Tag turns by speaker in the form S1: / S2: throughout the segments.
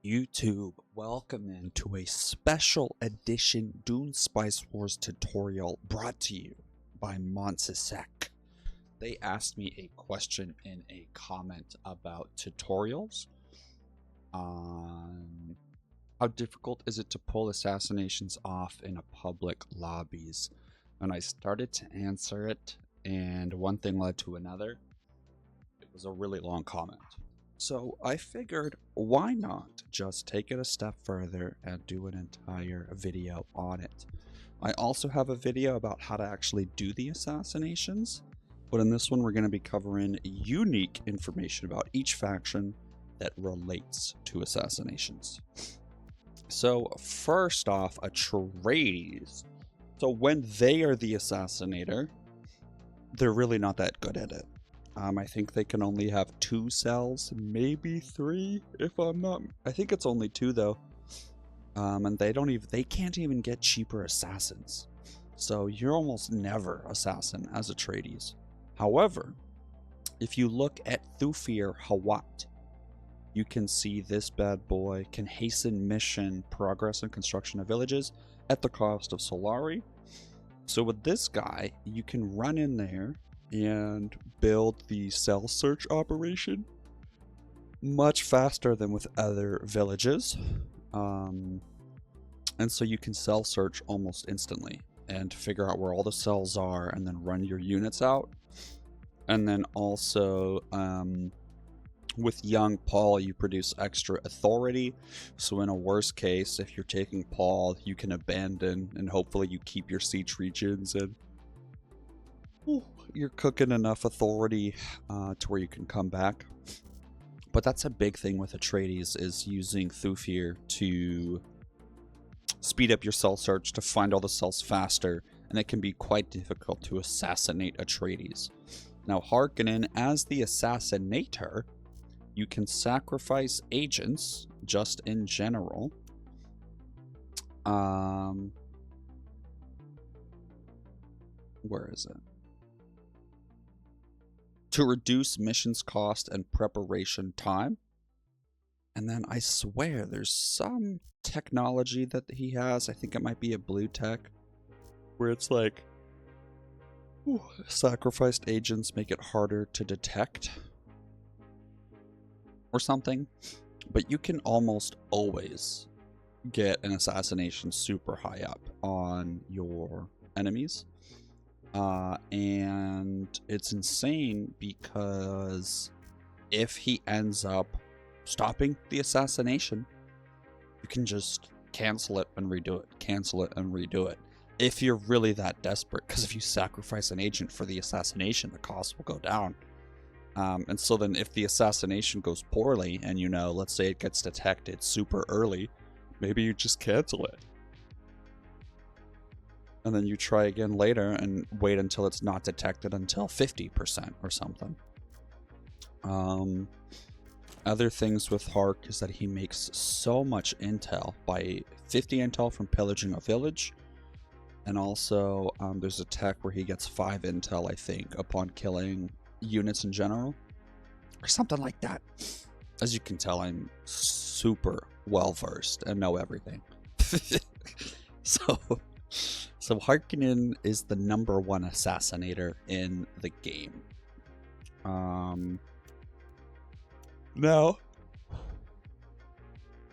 S1: YouTube, welcome into a special edition Dune Spice Wars tutorial brought to you by Monsisek. They asked me a question in a comment about tutorials. How difficult is it to pull assassinations off in a public lobbies? And I started to answer it, and one thing led to another. It was a really long comment. So I figured, why not just take it a step further and do an entire video on it. I also have a video about how to actually do the assassinations, but in this one we're going to be covering unique information about each faction that relates to assassinations. So first off, Atreides. So when they are the assassinator, they're really not that good at it. I think they can only have 2 cells, maybe 3, if I'm not. I think it's only 2 though. And they can't even get cheaper assassins. So you're almost never assassin as Atreides. However, if you look at Thufir Hawat, you can see this bad boy can hasten mission progress and construction of villages at the cost of Solari. So with this guy, you can run in there and build the cell search operation much faster than with other villages. And so you can cell search almost instantly and figure out where all the cells are and then run your units out. And then also with young Paul, you produce extra authority. So in a worst case, if you're taking Paul, you can abandon and hopefully you keep your siege regions and you're cooking enough authority to where you can come back. But that's a big thing with Atreides, is using Thufir to speed up your cell search to find all the cells faster, and it can be quite difficult to assassinate Atreides. Now Harkonnen, as the assassinator, you can sacrifice agents just in general. Where is it? To reduce missions cost and preparation time. And then I swear there's some technology that he has, I think it might be a blue tech, where it's like sacrificed agents make it harder to detect or something. But you can almost always get an assassination super high up on your enemies. And it's insane because if he ends up stopping the assassination, you can just cancel it and redo it, cancel it and redo it. If you're really that desperate, because if you sacrifice an agent for the assassination, the cost will go down. And so then if the assassination goes poorly and, let's say it gets detected super early, maybe you just cancel it. And then you try again later and wait until it's not detected until 50% or something. Other things with Hark is that he makes so much intel, by 50 intel from pillaging a village. And also there's a tech where he gets 5 intel, I think, upon killing units in general. Or something like that. As you can tell, I'm super well versed and know everything. So Harkonnen is the #1 assassinator in the game. Now,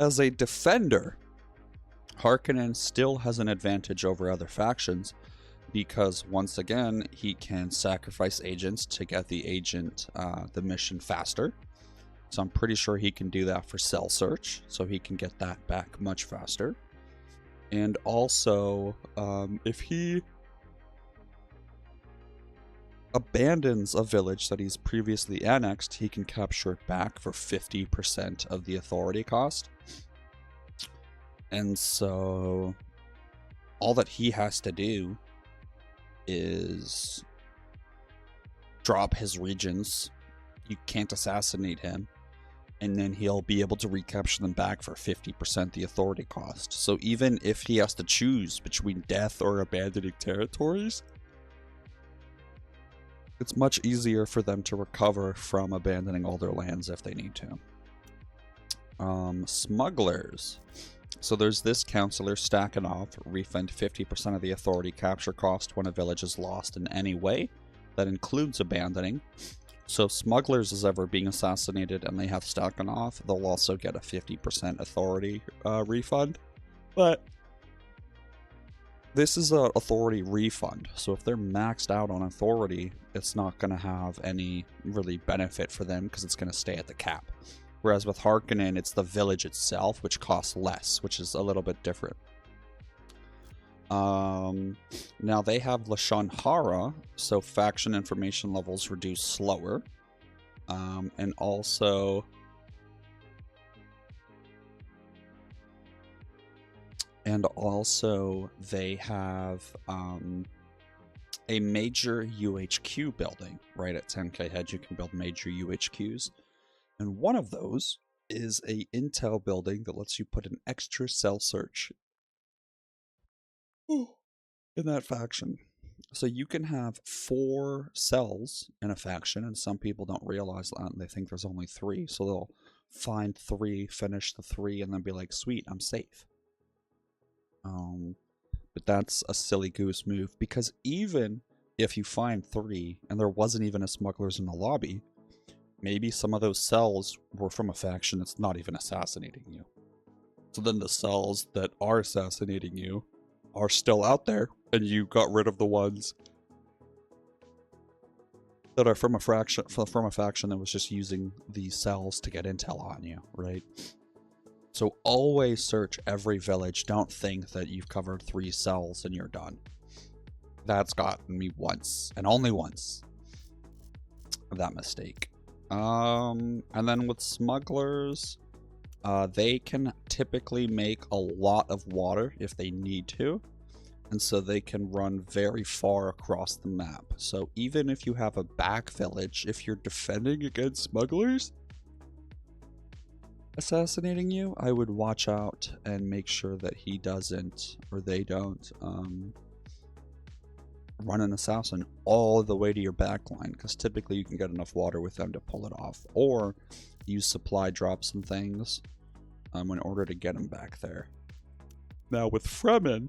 S1: as a defender, Harkonnen still has an advantage over other factions because, once again, he can sacrifice agents to get the mission faster. So I'm pretty sure he can do that for cell search, so he can get that back much faster. And also, if he abandons a village that he's previously annexed, he can capture it back for 50% of the authority cost. And so all that he has to do is drop his regions. You can't assassinate him. And then he'll be able to recapture them back for 50% the authority cost. So even if he has to choose between death or abandoning territories, it's much easier for them to recover from abandoning all their lands if they need to. Smugglers. So there's this counselor, stack it off, refund 50% of the authority capture cost when a village is lost in any way. That includes abandoning. So if smugglers is ever being assassinated and they have stacking off, they'll also get a 50% authority refund. But this is an authority refund, so if they're maxed out on authority, it's not going to have any really benefit for them because it's going to stay at the cap. Whereas with Harkonnen, it's the village itself, which costs less, which is a little bit different. Now they have Lashon Hara, so faction information levels reduce slower. And also... they have a major UHQ building. Right at 10k head, you can build major UHQs. And one of those is a intel building that lets you put an extra cell search in that faction. So you can have 4 cells in a faction, and some people don't realize that. They think there's only 3, so they'll find 3, finish the 3, and then be like, sweet, I'm safe. But that's a silly goose move, because even if you find 3 and there wasn't even a smugglers in the lobby, maybe some of those cells were from a faction that's not even assassinating you. So then the cells that are assassinating you are still out there, and you got rid of the ones that are from a faction that was just using these cells to get intel on you, right? So always search every village. Don't think that you've covered 3 cells and you're done. That's gotten me once, and only once, that mistake. And then with smugglers, they can typically make a lot of water if they need to. And so they can run very far across the map. So even if you have a back village, if you're defending against smugglers assassinating you, I would watch out and make sure that he doesn't, or they don't, run an assassin all the way to your back line, because typically you can get enough water with them to pull it off, or use supply drops and things in order to get them back there. Now with Fremen,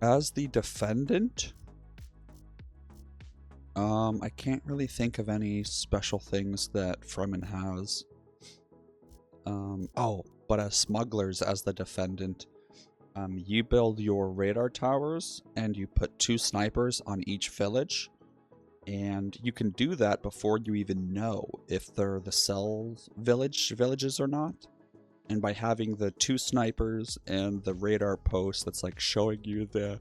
S1: as the defendant, I can't really think of any special things that Fremen has. But as smugglers, as the defendant, you build your radar towers and you put 2 snipers on each village, and you can do that before you even know if they're the cells villages or not. And by having the 2 snipers and the radar post that's like showing you the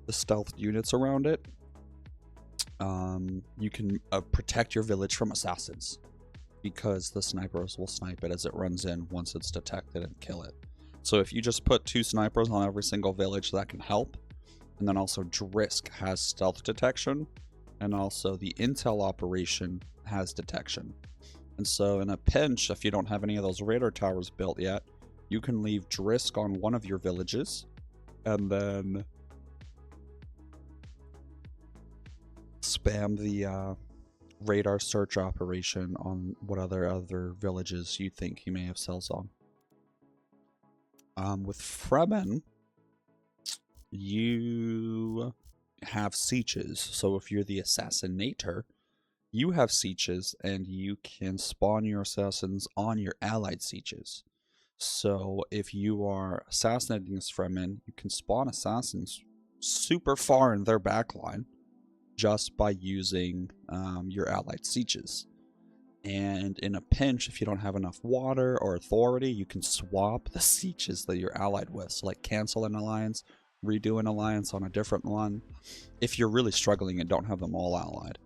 S1: stealth units around it, you can protect your village from assassins, because the snipers will snipe it as it runs in once it's detected and kill it. So if you just put 2 snipers on every single village, that can help. And then also Drisk has stealth detection, and also the intel operation has detection. And so in a pinch, if you don't have any of those radar towers built yet, you can leave Drisk on one of your villages, and then spam the radar search operation on what other villages you think he may have cells on. With Fremen, you have sieges. So if you're the assassinator, you have sieges, and you can spawn your assassins on your allied sieges. So if you are assassinating this Fremen, you can spawn assassins super far in their backline just by using your allied sieges. And in a pinch, if you don't have enough water or authority, you can swap the sieges that you're allied with. So like cancel an alliance, redo an alliance on a different one, if you're really struggling and don't have them all allied.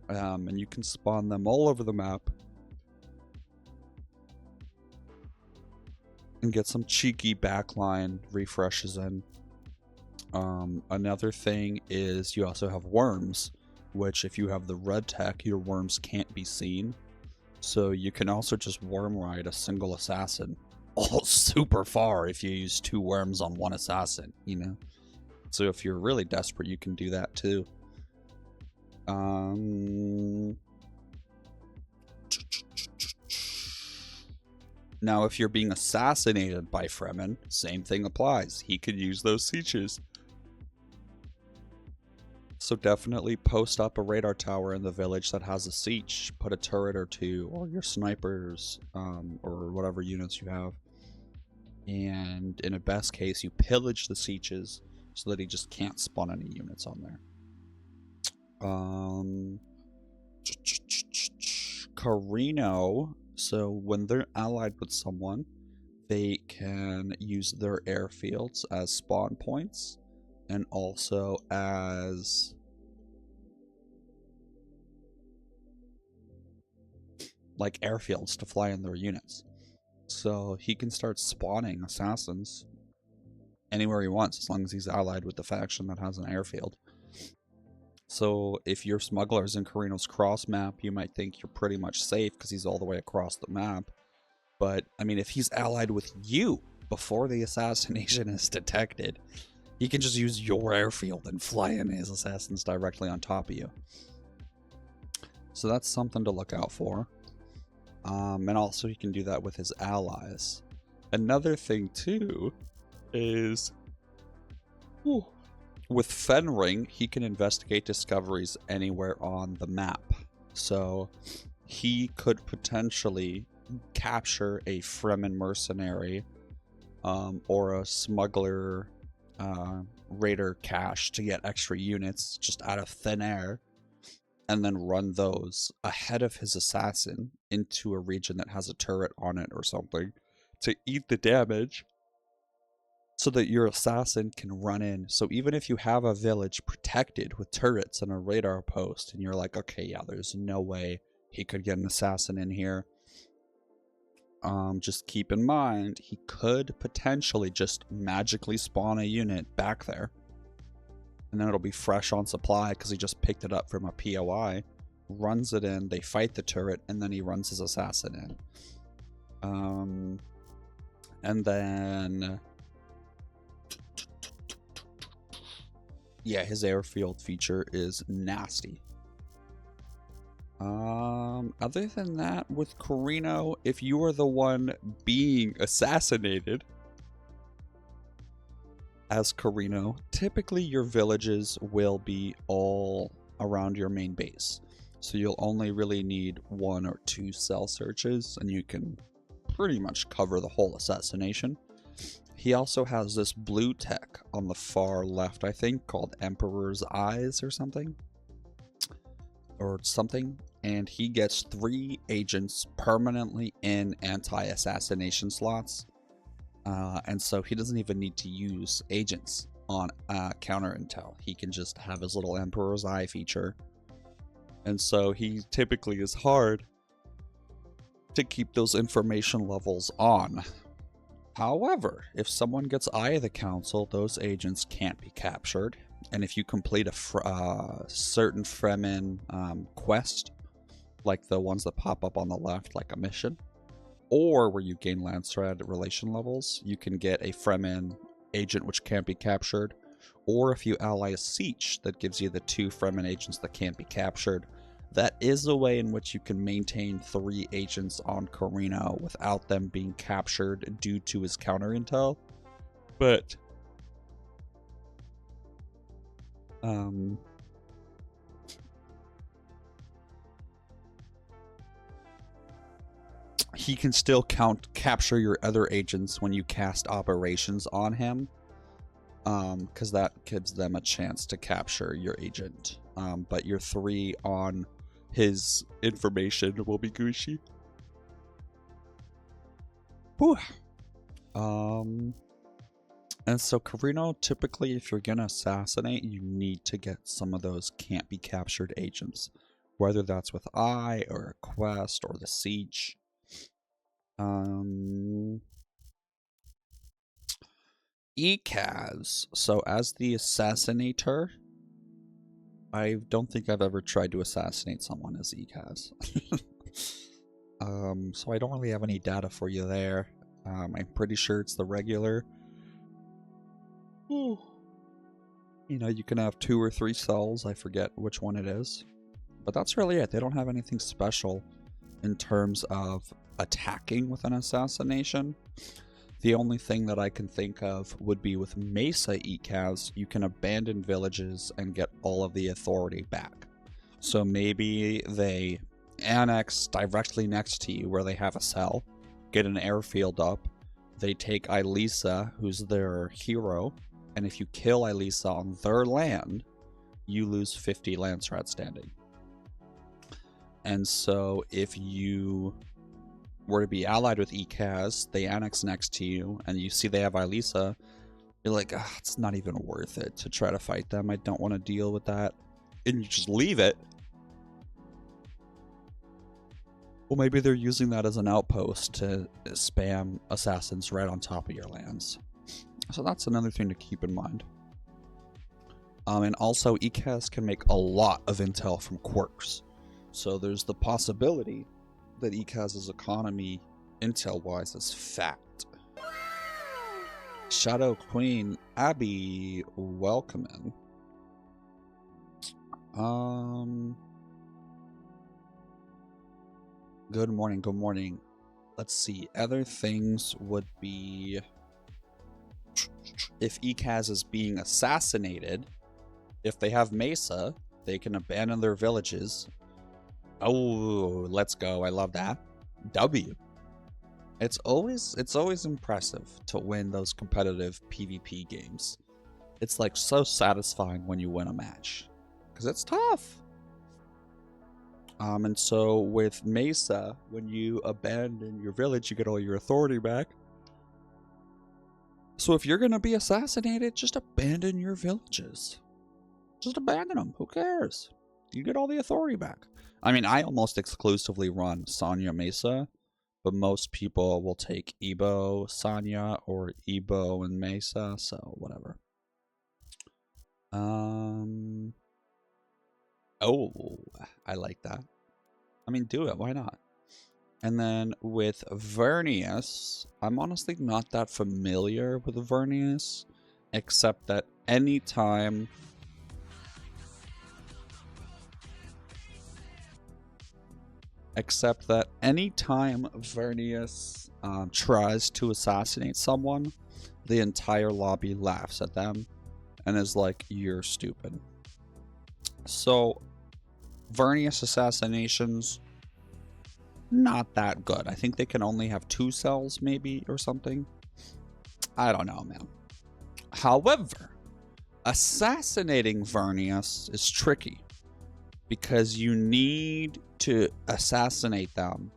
S1: And you can spawn them all over the map and get some cheeky backline refreshes in. Another thing is you also have worms, which if you have the red tech, your worms can't be seen. So you can also just worm ride a single assassin all super far if you use 2 worms on 1 assassin, you know? So if you're really desperate, you can do that too. Now, if you're being assassinated by Fremen, same thing applies. He could use those sieges. So definitely post up a radar tower in the village that has a siege. Put a turret or two, or your snipers, or whatever units you have. And in a best case, you pillage the sieges so that he just can't spawn any units on there. Carino. So when they're allied with someone, they can use their airfields as spawn points and also as like airfields to fly in their units. So he can start spawning assassins anywhere he wants as long as he's allied with the faction that has an airfield. So if your smuggler's in Carino's cross map, you might think you're pretty much safe because he's all the way across the map. But, I mean, if he's allied with you before the assassination is detected, he can just use your airfield and fly in his assassins directly on top of you. So that's something to look out for. And also he can do that with his allies. Another thing, too, is... with Fenring, he can investigate discoveries anywhere on the map. So he could potentially capture a Fremen mercenary or a smuggler raider cache to get extra units just out of thin air, and then run those ahead of his assassin into a region that has a turret on it or something to eat the damage, so that your assassin can run in. So even if you have a village protected with turrets and a radar post, and you're like, okay, yeah, there's no way he could get an assassin in here, just keep in mind, he could potentially just magically spawn a unit back there. And then it'll be fresh on supply because he just picked it up from a POI, runs it in, they fight the turret, and then he runs his assassin in. And then... yeah, his airfield feature is nasty. Other than that, with Carino, if you are the one being assassinated as Carino, typically your villages will be all around your main base. So you'll only really need 1 or 2 cell searches, and you can pretty much cover the whole assassination. He also has this blue tech on the far left, I think, called Emperor's Eyes or something. And he gets 3 agents permanently in anti-assassination slots. And so he doesn't even need to use agents on counter intel. He can just have his little Emperor's Eye feature. And so he typically is hard to keep those information levels on. However, if someone gets Eye of the Council, those agents can't be captured. And if you complete a certain Fremen quest, like the ones that pop up on the left, like a mission, or where you gain Landsrad relation levels, you can get a Fremen agent which can't be captured. Or if you ally a siege, that gives you the 2 Fremen agents that can't be captured. That is a way in which you can maintain 3 agents on Carino without them being captured due to his counter intel. But he can still capture your other agents when you cast operations on him, because that gives them a chance to capture your agent. But your 3 on his information will be Gucci. Whew. And so Carino, typically if you're gonna assassinate, you need to get some of those can't be captured agents, whether that's with Eye or a quest or the siege. ECAS. So as the assassinator, I don't think I've ever tried to assassinate someone as ECAS. So I don't really have any data for you there. I'm pretty sure it's the regular. Ooh. You know, you can have 2 or 3 cells. I forget which one it is. But that's really it. They don't have anything special in terms of attacking with an assassination. The only thing that I can think of would be with Mesa ECAS, you can abandon villages and get all of the authority back. So maybe they annex directly next to you where they have a cell, get an airfield up, they take Ilisa, who's their hero, and if you kill Ilisa on their land, you lose 50 land strat standing. And so if you were to be allied with ECAS, they annex next to you, and you see they have Ilisa, you're like, it's not even worth it to try to fight them. I don't want to deal with that. And you just leave it. Well, maybe they're using that as an outpost to spam assassins right on top of your lands. So that's another thing to keep in mind. And also, ECAS can make a lot of intel from quirks. So there's the possibility that ECAS's economy, intel-wise, is fat. Shadow Queen Abby, welcome in. Good morning, good morning. Let's see, other things would be if ECAS is being assassinated, if they have Mesa, they can abandon their villages. Oh, let's go. I love that. W. It's always impressive to win those competitive PvP games. It's like so satisfying when you win a match, because it's tough. And so with Mesa, when you abandon your village, you get all your authority back. So if you're going to be assassinated, just abandon your villages. Just abandon them. Who cares? You get all the authority back. I mean, I almost exclusively run Sanya Mesa, but most people will take Ebo Sanya or Ebo and Mesa, so whatever. Oh, I like that. I mean, do it. Why not? And then with Vernius, I'm honestly not that familiar with Vernius, except that anytime Vernius tries to assassinate someone, the entire lobby laughs at them and is like, you're stupid. So Vernius assassinations, not that good. I think they can only have 2 cells maybe or something. I don't know, man. However, assassinating Vernius is tricky because you need to assassinate them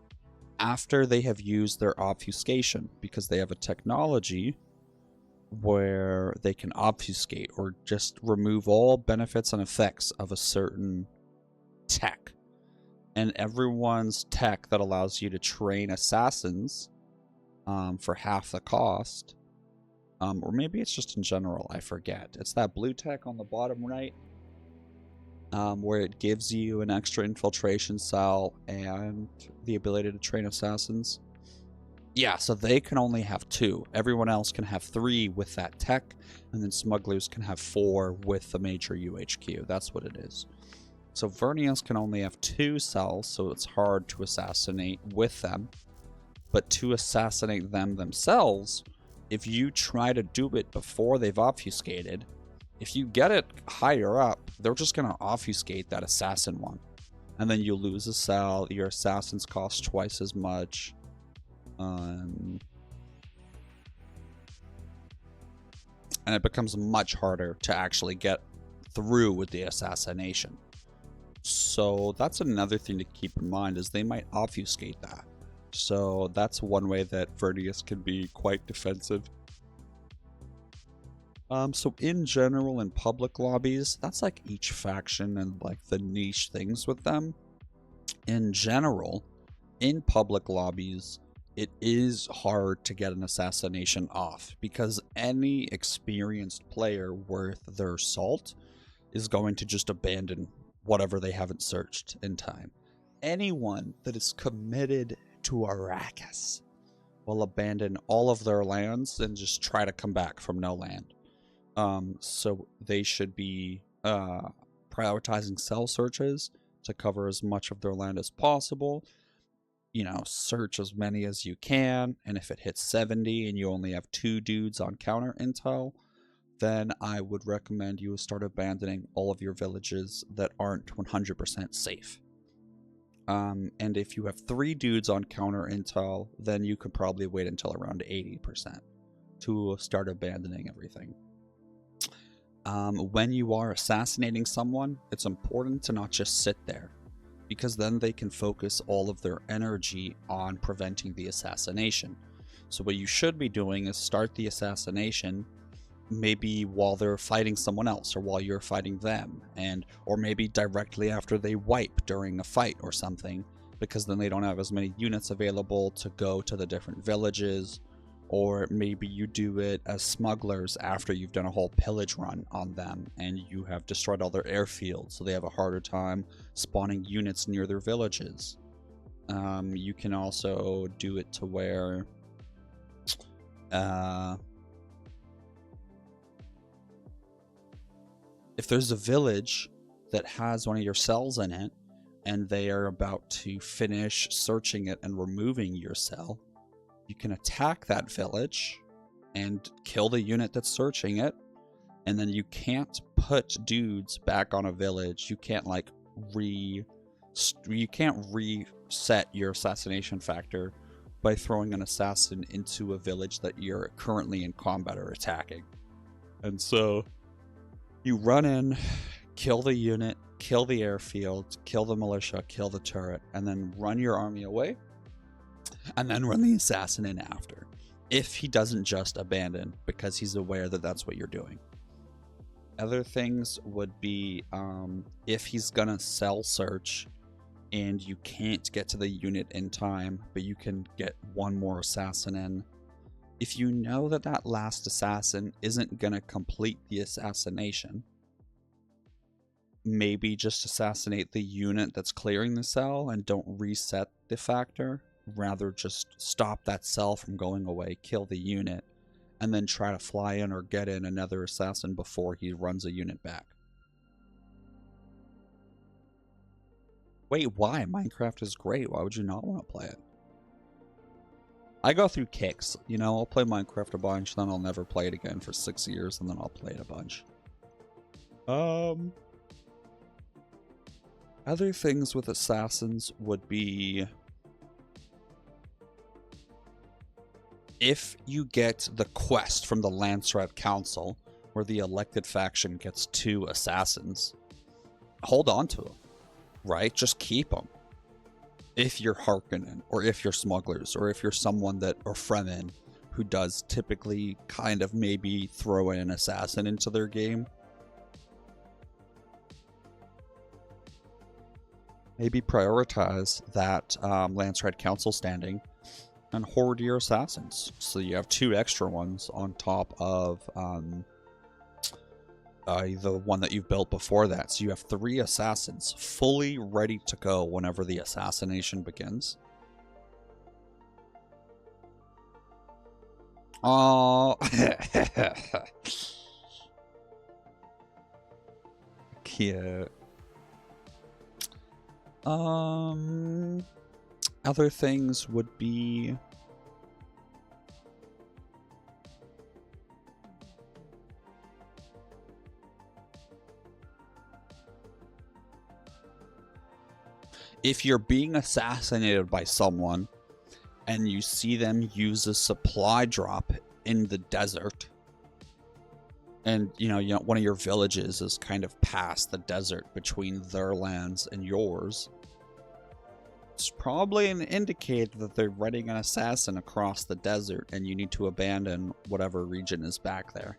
S1: after they have used their obfuscation, because they have a technology where they can obfuscate or just remove all benefits and effects of a certain tech. And everyone's tech that allows you to train assassins for half the cost, or maybe it's just in general, I forget. It's that blue tech on the bottom right, where it gives you an extra infiltration cell and the ability to train assassins. Yeah, so they can only have 2. Everyone else can have 3 with that tech, and then smugglers can have 4 with the major UHQ. That's what it is. So Vernius can only have 2 cells, so it's hard to assassinate with them. But to assassinate them themselves, if you try to do it before they've obfuscated, if you get it higher up, they're just going to obfuscate that assassin one. And then you lose a cell, your assassins cost twice as much. And it becomes much harder to actually get through with the assassination. So that's another thing to keep in mind, is they might obfuscate that. So that's one way that Vernius can be quite defensive. So in general, in public lobbies, that's like each faction and like the niche things with them. In general, in public lobbies, it is hard to get an assassination off, because any experienced player worth their salt is going to just abandon whatever they haven't searched in time. Anyone that is committed to Arrakis will abandon all of their lands and just try to come back from no land. So they should be prioritizing cell searches to cover as much of their land as possible. you know, search as many as you can. And if it hits 70 and you only have 2 dudes on counter intel, then I would recommend you start abandoning all of your villages that aren't 100% safe. And if you have 3 dudes on counter intel, then you could probably wait until around 80% to start abandoning everything. When you are assassinating someone, it's important to not just sit there, because then they can focus all of their energy on preventing the assassination. So what you should be doing is start the assassination maybe while they're fighting someone else, or while you're fighting them, or maybe directly after they wipe during a fight or something, because then they don't have as many units available to go to the different villages. Or maybe you do it as smugglers after you've done a whole pillage run on them and you have destroyed all their airfields, so they have a harder time spawning units near their villages. You can also do it to where if there's a village that has one of your cells in it and they are about to finish searching it and removing your cell, you can attack that village and kill the unit that's searching it, and then you can't put dudes back on a village. You can't like you can't reset your assassination factor by throwing an assassin into a village that you're currently in combat or attacking. And so you run in, kill the unit, kill the airfield, kill the militia, kill the turret, and then run your army away, and then run the assassin in after, if he doesn't just abandon because he's aware that that's what you're doing. Other things would be if he's gonna cell search and you can't get to the unit in time, but you can get one more assassin in. If you know that that last assassin isn't gonna complete the assassination, maybe just assassinate the unit that's clearing the cell and don't reset the factor. Rather just stop that cell from going away, kill the unit, and then try to fly in or get in another assassin before he runs a unit back. Wait, why? Minecraft is great. Why would you not want to play it? I go through kicks. You know, I'll play Minecraft a bunch, then I'll never play it again for 6 years, and then I'll play it a bunch. Other things with assassins would be, if you get the quest from the Landsraad Council, where the elected faction gets 2 assassins, hold on to them, right? Just keep them. If you're Harkonnen, or if you're smugglers, or if you're someone that, or Fremen, who does typically kind of maybe throw in an assassin into their game, maybe prioritize that Landsraad Council standing and hoard your assassins, so you have 2 extra ones on top of the one that you've built before that. So you have 3 assassins fully ready to go whenever the assassination begins. Oh, cute. Other things would be, if you're being assassinated by someone and you see them use a supply drop in the desert, and you know one of your villages is kind of past the desert between their lands and yours, it's probably an indicator that they're running an assassin across the desert and you need to abandon whatever region is back there.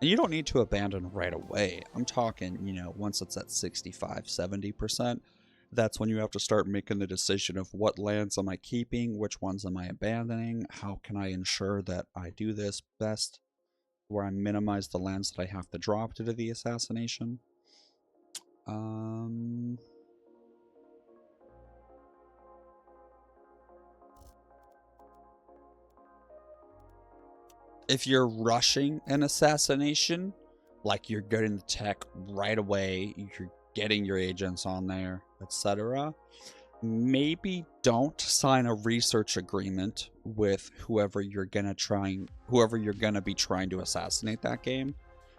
S1: And you don't need to abandon right away. I'm talking, you know, once it's at 65, 70%, that's when you have to start making the decision of what lands am I keeping, which ones am I abandoning, how can I ensure that I do this best, where I minimize the lands that I have to drop to do the assassination. If you're rushing an assassination, like you're getting the tech right away, you're getting your agents on there, etc., maybe don't sign a research agreement with whoever you're gonna be trying to assassinate that game.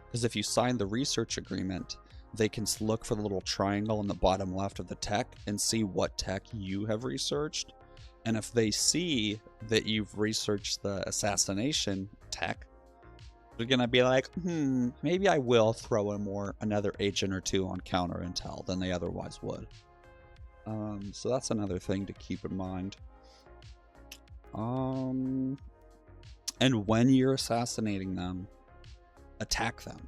S1: Because if you sign the research agreement, they can look for the little triangle in the bottom left of the tech and see what tech you have researched. And if they see that you've researched the assassination tech, they're gonna be like, maybe I will throw in another agent or two on counter intel than they otherwise would. So that's another thing to keep in mind. And when you're assassinating them, attack them,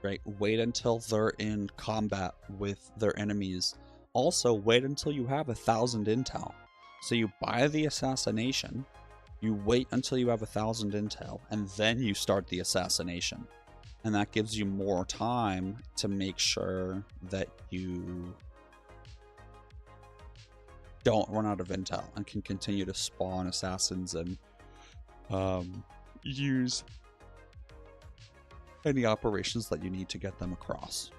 S1: right? Wait until they're in combat with their enemies. Also, wait until you have 1,000 intel. So you buy the assassination, you wait until you have 1,000 intel, and then you start the assassination. And that gives you more time to make sure that you don't run out of intel and can continue to spawn assassins and use any operations that you need to get them across.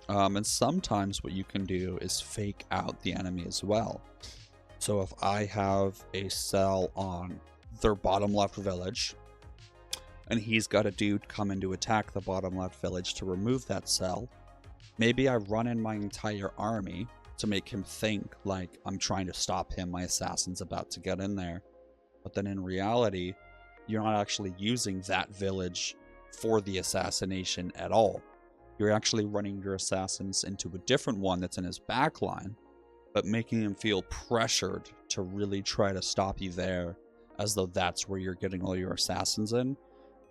S1: And sometimes what you can do is fake out the enemy as well. So if I have a cell on their bottom left village and he's got a dude coming to attack the bottom left village to remove that cell, maybe I run in my entire army to make him think like I'm trying to stop him, my assassin's about to get in there. But then in reality, you're not actually using that village for the assassination at all. You're actually running your assassins into a different one that's in his backline, but making him feel pressured to really try to stop you there, as though that's where you're getting all your assassins in.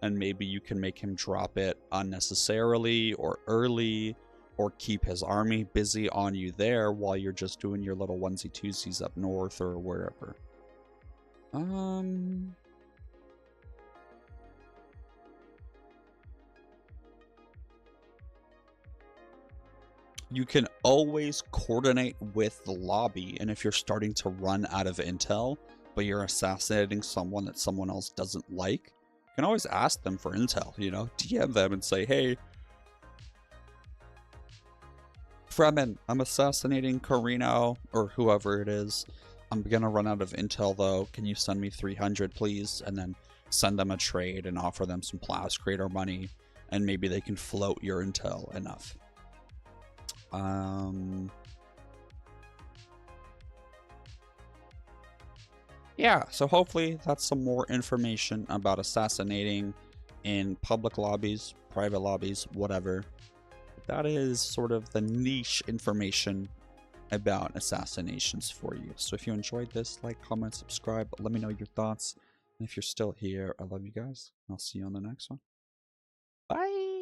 S1: And maybe you can make him drop it unnecessarily or early, or keep his army busy on you there while you're just doing your little onesie-twosies up north or wherever. You can always coordinate with the lobby, and if you're starting to run out of intel, but you're assassinating someone that someone else doesn't like, you can always ask them for intel, you know? DM them and say, hey, Fremen, I'm assassinating Carino, or whoever it is. I'm gonna run out of intel though. Can you send me 300, please? And then send them a trade and offer them some Plas Crater money, and maybe they can float your intel enough. Yeah, so hopefully that's some more information about assassinating in public lobbies, private lobbies, whatever. That is sort of the niche information about assassinations for you. So if you enjoyed this, like, comment, subscribe, let me know your thoughts. And if you're still here, I love you guys. I'll see you on the next one. Bye!